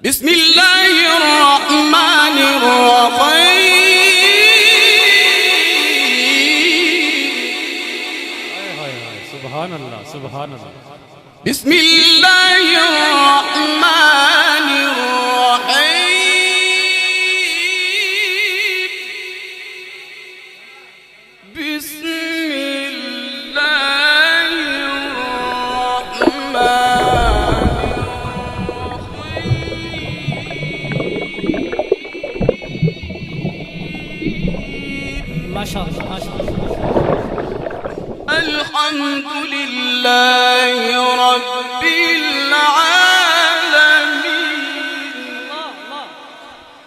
بسم الله الرحمن الرحيم سبحان الله سبحان الله بسم الله الرحمن الرحيم بسم الله الرحمن ما شاء الله ما شاء الله الحمد لله رب العالمين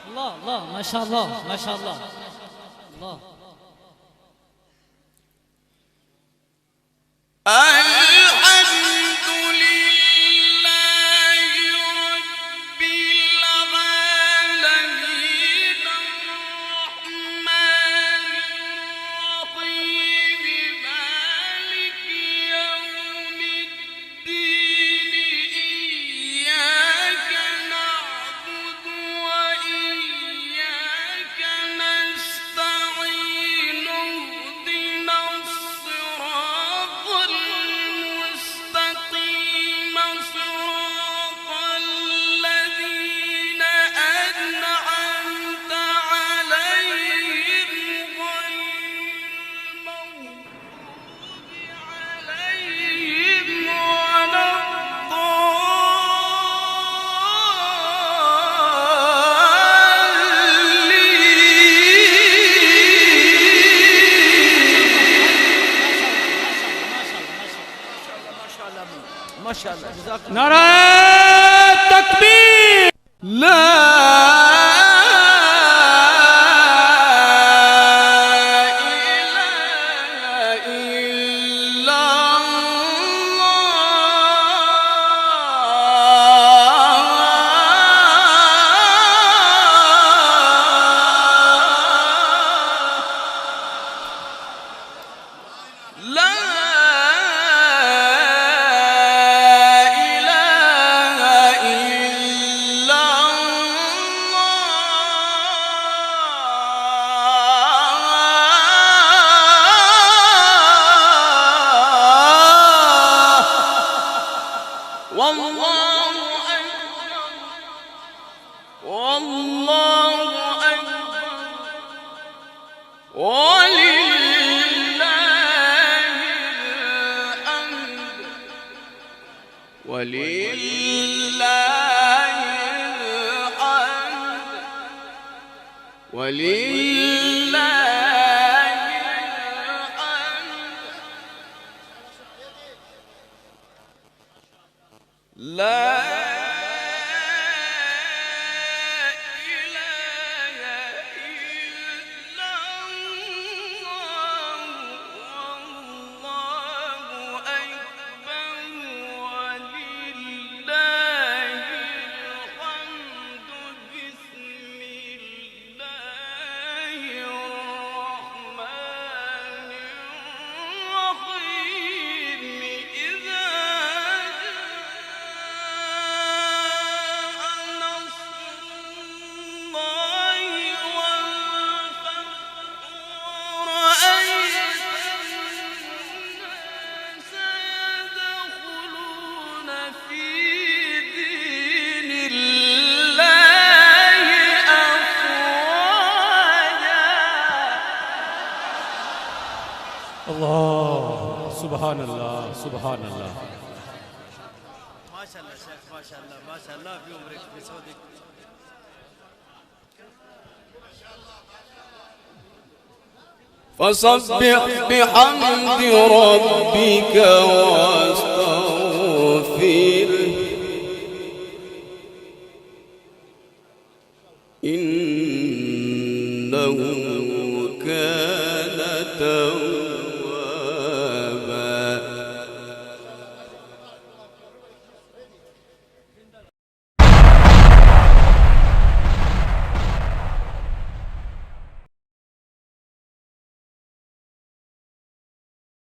الله الله ما شاء الله ما شاء الله الله الحمد لله رب العالمين الرحمن الرحيم مالك يوم الدين إياك نعبد وإياك نستعين اهدنا الصراط المستقيم صراط الذين أنعمت عليهم غير المغضوب عليهم ولا ما شاء الله جزاكم الله. نعرة تكبير لا إله إلا الله لا إله إلا الله والله أكبر والله أكبر ولله الحمد ولله الحمد ولله الحمد لا إله إلا الله والله أكبر ولله الحمد بسم الله الرحمن الرحيم إذا جاء نصر الله والفتح ورأيت الناس يدخلون في دين الله أفواجا الله سبحان الله سبحان الله ما شاء الله شيخ ما شاء الله ما شاء الله في عمرك في سعودك. فسبح بحمد ربك واستغفر